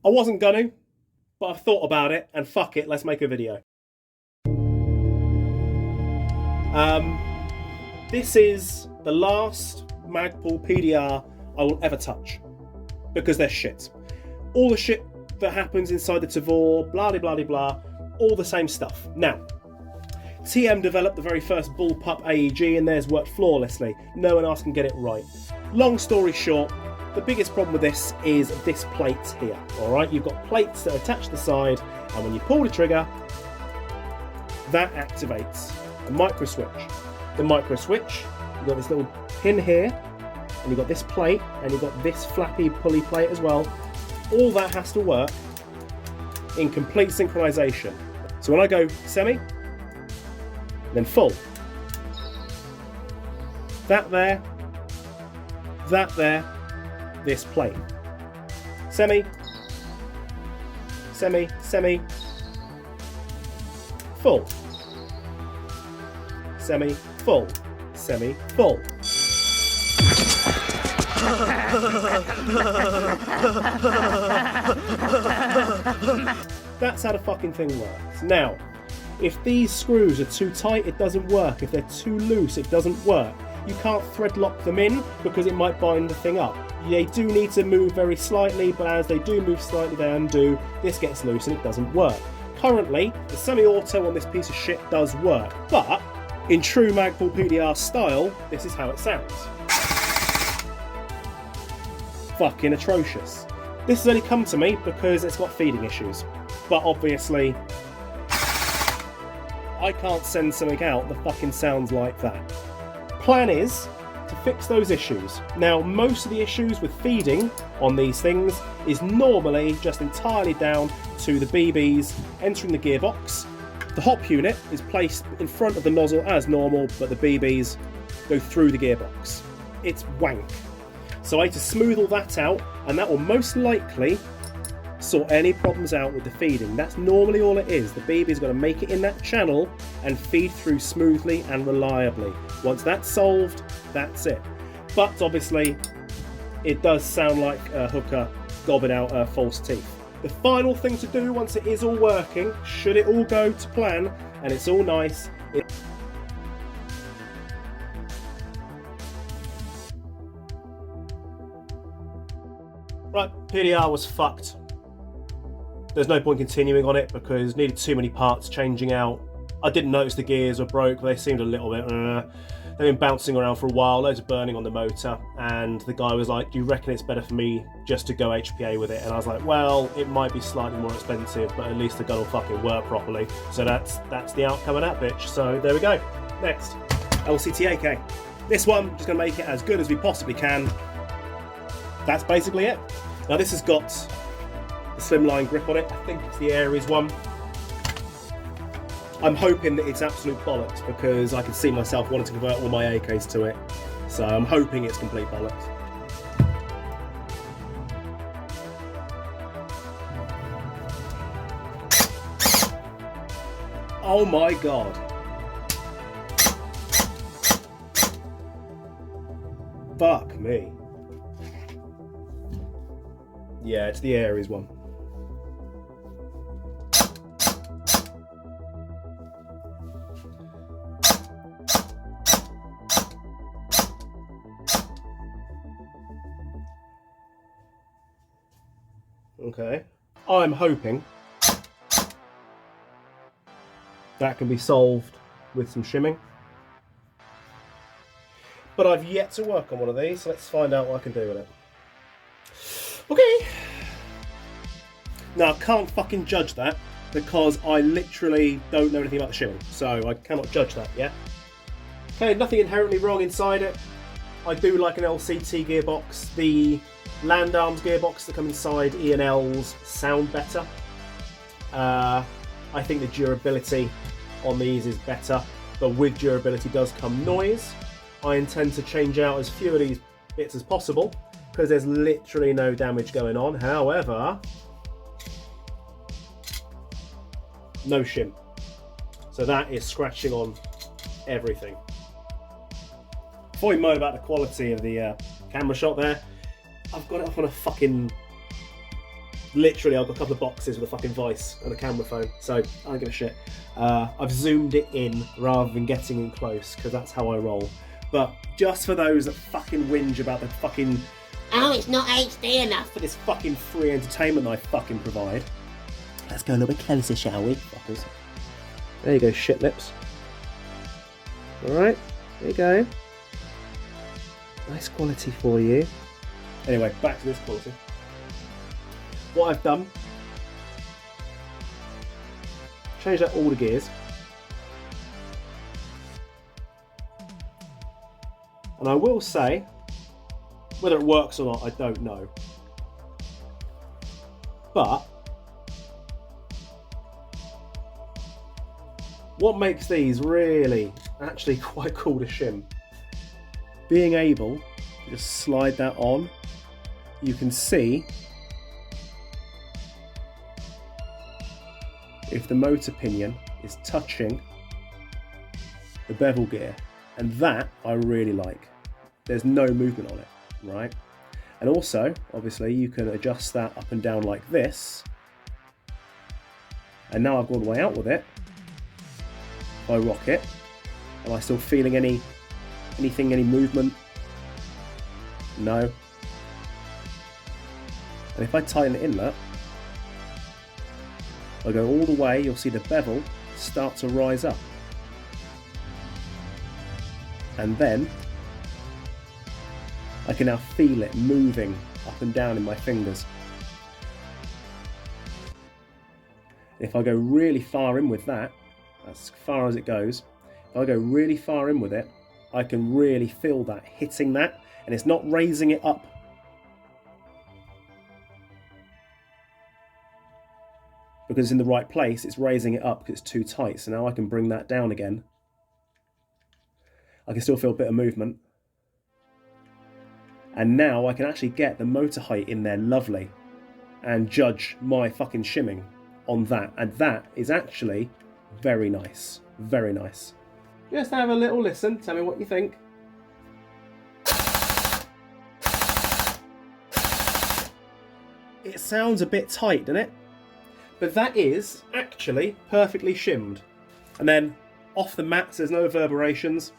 I wasn't gonna, but I thought about it, and fuck it, let's make a video. This is the last Magpul PDR I will ever touch, because they're shit. All the shit that happens inside the Tavor, blah blah blah blah, all the same stuff. Now, TM developed the very first bullpup AEG and theirs worked flawlessly. No one else can get it right. Long story short, the biggest problem with this is this plate here. Alright, you've got plates that are attached to the side, and when you pull the trigger, that activates a micro switch. The micro switch, you've got this little pin here, and you've got this plate, and you've got this flappy pulley plate as well. All that has to work in complete synchronization. So when I go semi, then full, that there, this plate. Semi, semi, semi, full. Semi, full. Semi, full. That's how the fucking thing works. Now, if these screws are too tight, it doesn't work. If they're too loose, it doesn't work. You can't thread lock them in because it might bind the thing up. They do need to move very slightly, but as they do move slightly, they undo. This gets loose and it doesn't work. Currently, the semi-auto on this piece of shit does work, but in true Magpul PDR style, this is how it sounds. Fucking atrocious. This has only come to me because it's got feeding issues, but obviously I can't send something out that fucking sounds like that. Plan is to fix those issues. Now, most of the issues with feeding on these things is normally just entirely down to the BBs entering the gearbox. The hop unit is placed in front of the nozzle as normal, but the BBs go through the gearbox. It's wank. So I need to smooth all that out, and that will most likely sort any problems out with the feeding. That's normally all it is. The BB's got to make it in that channel and feed through smoothly and reliably. Once that's solved, that's it. But obviously, it does sound like a hooker gobbing out her false teeth. The final thing to do once it is all working, should it all go to plan and it's all nice, right, PDR was fucked. There's no point continuing on it because needed too many parts changing out. I didn't notice the gears were broke, they seemed a little bit they've been bouncing around for a while, loads of burning on the motor, and the guy was like, do you reckon it's better for me just to go HPA with it? And I was like, well, it might be slightly more expensive, but at least the gun will fucking work properly. So that's the outcome of that bitch. So there we go. Next, LCT AK. This one, just gonna make it as good as we possibly can. That's basically it. Now this has got the slimline grip on it. I think it's the Aries one. I'm hoping that it's absolute bollocks because I can see myself wanting to convert all my AKs to it. So I'm hoping it's complete bollocks. Oh my god. Fuck me. Yeah, it's the Aries one. Okay. I'm hoping that can be solved with some shimming. But I've yet to work on one of these, so let's find out what I can do with it. Okay. Now, I can't fucking judge that because I literally don't know anything about the shimming, so I cannot judge that yet. Okay, nothing inherently wrong inside it. I do like an LCT gearbox. The Land Arms gearbox that come inside E&Ls sound better. I think the durability on these is better, but with durability does come noise. I intend to change out as few of these bits as possible because there's literally no damage going on. However, no shim. So that is scratching on everything. Before we moan about the quality of the camera shot there, I've got it up on a fucking Literally, I've got a couple of boxes with a fucking vice and a camera phone, so I don't give a shit. I've zoomed it in rather than getting in close, because that's how I roll. But just for those that fucking whinge about the fucking, oh, it's not HD enough for this fucking free entertainment I fucking provide. Let's go a little bit closer, shall we, fuckers? There you go, shit lips. Alright, there you go. Nice quality for you. Anyway, back to this quality. What I've done, changed out all the gears. And I will say, whether it works or not, I don't know. But what makes these really actually quite cool to shim, being able to just slide that on, you can see if the motor pinion is touching the bevel gear, and that I really like. There's no movement on it, right? And also, obviously, you can adjust that up and down like this, and now I've gone all the way out with it. If I rock it, am I still feeling any movement? No. And if I tighten the inlet, I go all the way, you'll see the bevel start to rise up. And then I can now feel it moving up and down in my fingers. If I go really far in with that, as far as it goes, if I go really far in with it, I can really feel that hitting that, and it's not raising it up. Because it's in the right place, it's raising it up because it's too tight. So now I can bring that down again. I can still feel a bit of movement. And now I can actually get the motor height in there lovely and judge my fucking shimming on that. And that is actually very nice. Very nice. Just have a little listen, tell me what you think. It sounds a bit tight, doesn't it? But that is actually perfectly shimmed. And then off the mats, there's no reverberations.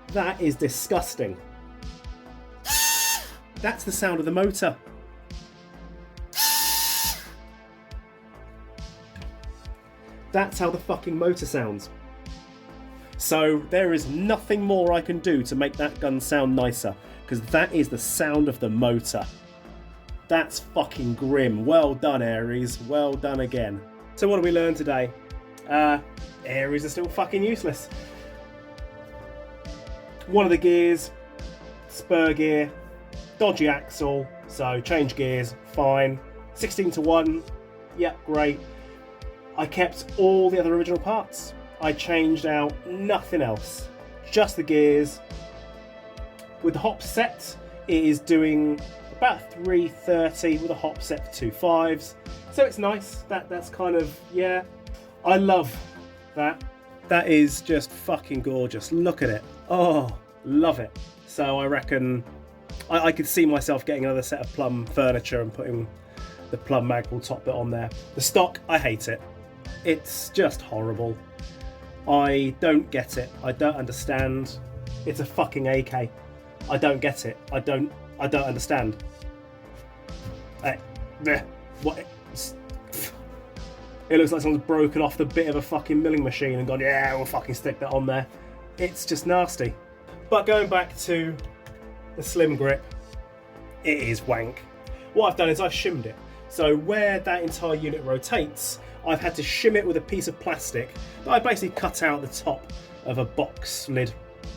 That is disgusting. That's the sound of the motor. That's how the fucking motor sounds. So there is nothing more I can do to make that gun sound nicer, because that is the sound of the motor. That's fucking grim. Well done, Aries. Well done again. So what did we learn today? Aries are still fucking useless. One of the gears, spur gear, dodgy axle, so change gears, fine. 16:1, yep, great. I kept all the other original parts. I changed out nothing else, just the gears. With the hop set, it is doing about 330 with a hop set for 2.5s. So it's nice. That's kind of, yeah. I love that. That is just fucking gorgeous. Look at it. Oh, love it. So I reckon I could see myself getting another set of Plum furniture and putting the Plum Magpul top bit on there. The stock, I hate it. It's just horrible. I don't get it. I don't understand. It's a fucking AK. I don't get it. I don't understand. What? It looks like someone's broken off the bit of a fucking milling machine and gone, yeah, we'll fucking stick that on there. It's just nasty. But going back to the slim grip, it is wank. What I've done is I've shimmed it. So where that entire unit rotates, I've had to shim it with a piece of plastic that I basically cut out the top of a box lid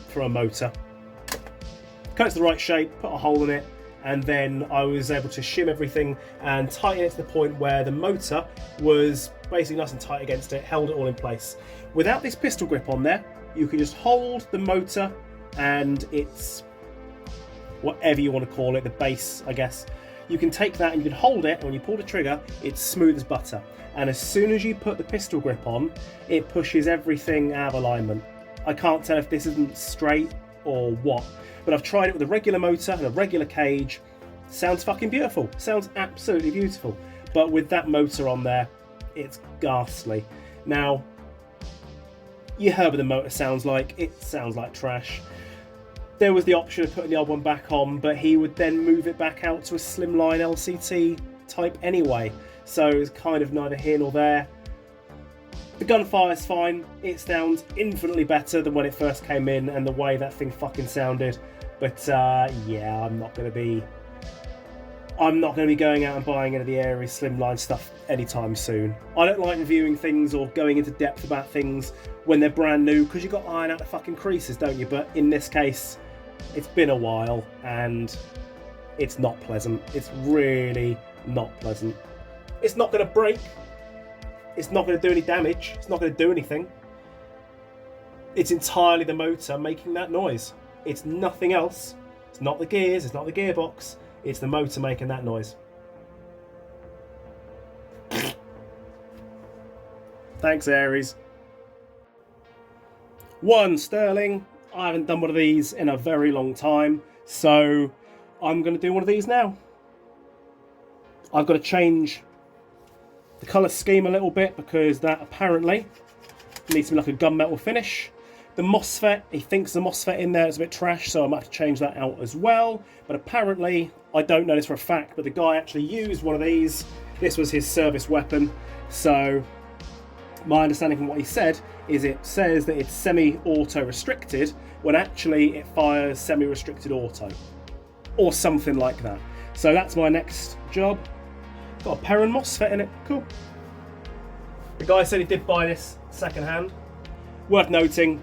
for a motor. Cut it to the right shape, put a hole in it, and then I was able to shim everything and tighten it to the point where the motor was basically nice and tight against it, held it all in place. Without this pistol grip on there, you can just hold the motor and it's whatever you want to call it, the base, I guess. You can take that and you can hold it, and when you pull the trigger, it's smooth as butter. And as soon as you put the pistol grip on, it pushes everything out of alignment. I can't tell if this isn't straight or what. But I've tried it with a regular motor and a regular cage. Sounds fucking beautiful. Sounds absolutely beautiful. But with that motor on there, it's ghastly. Now, you heard what the motor sounds like. It sounds like trash. There was the option of putting the old one back on, but he would then move it back out to a slimline LCT type anyway. So it's kind of neither here nor there. The gunfire is fine. It sounds infinitely better than when it first came in and the way that thing fucking sounded. But yeah, I'm not going to be going out and buying any of the Aries slimline stuff anytime soon. I don't like reviewing things or going into depth about things when they're brand new, because you've got to iron out the fucking creases, don't you? But in this case, it's been a while and it's not pleasant. It's really not pleasant. It's not going to break. It's not going to do any damage. It's not going to do anything. It's entirely the motor making that noise. It's nothing else. It's not the gears. It's not the gearbox. It's the motor making that noise. Thanks, Aries. One sterling. I haven't done one of these in a very long time, so I'm going to do one of these now. I've got to change the colour scheme a little bit because that apparently needs to be like a gunmetal finish. The MOSFET, he thinks the MOSFET in there is a bit trash, so I might have to change that out as well. But apparently, I don't know this for a fact, but the guy actually used one of these. This was his service weapon. So my understanding from what he said is it says that it's semi-auto restricted when actually it fires semi-restricted auto or something like that. So that's my next job. Got a Perrin MOSFET in it. Cool. The guy said he did buy this second hand. Worth noting,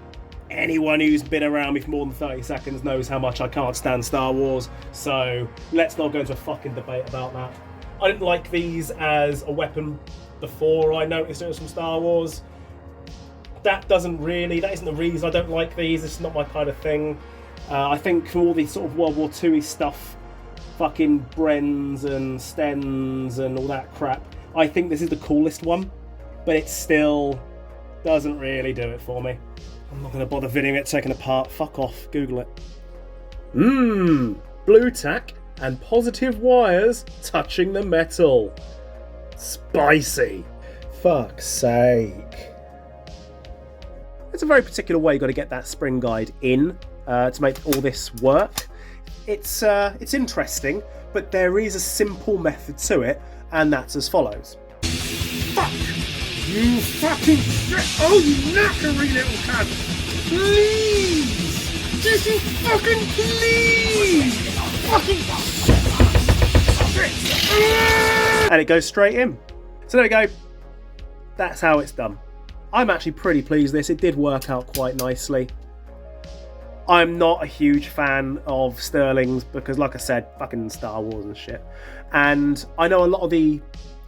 anyone who's been around me for more than 30 seconds knows how much I can't stand Star Wars, so let's not go into a fucking debate about that. I didn't like these as a weapon before I noticed it was from Star Wars. That isn't the reason I don't like these. It's not my kind of thing. I think from all these sort of World War II stuff, fucking Brens and Stens and all that crap, I think this is the coolest one, but it still doesn't really do it for me. I'm not going to bother videoing it taken apart. Fuck off. Google it. Blue tack and positive wires touching the metal. Spicy. Fuck's sake. It's a very particular way you've got to get that spring guide in to make all this work. It's interesting, but there is a simple method to it, and that's as follows. Fuck! You fucking shit! Oh, you knackery little cunt! Please! Just you fucking please! Fucking shit! And it goes straight in. So there we go. That's how it's done. I'm actually pretty pleased with this. It did work out quite nicely. I'm not a huge fan of Sterlings because, like I said, fucking Star Wars and shit. And I know a lot of the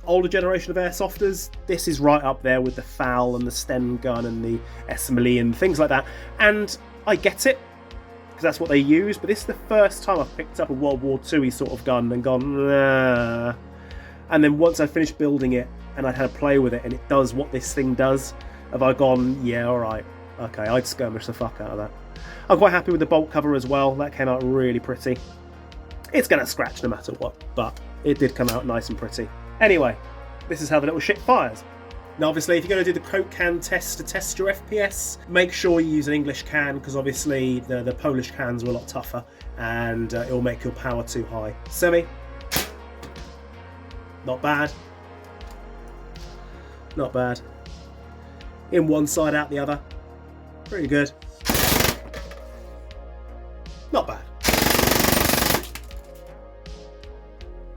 older generation of airsofters, this is right up there with the FAL and the Sten gun and the SMLE and things like that. And I get it, because that's what they use, but this is the first time I've picked up a World War II sort of gun and gone, nah. And then once I finished building it and I'd had a play with it and it does what this thing does, have I gone, yeah, alright, okay, I'd skirmish the fuck out of that. I'm quite happy with the bolt cover as well. That came out really pretty. It's going to scratch no matter what, but it did come out nice and pretty. Anyway, this is how the little shit fires. Now obviously, if you're going to do the Coke can test to test your FPS, make sure you use an English can, because obviously the Polish cans are a lot tougher and it will make your power too high. Semi, not bad. Not bad. In one side, out the other. Pretty good. Not bad.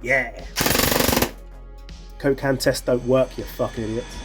Yeah. Coke can tests don't work, you fucking idiots.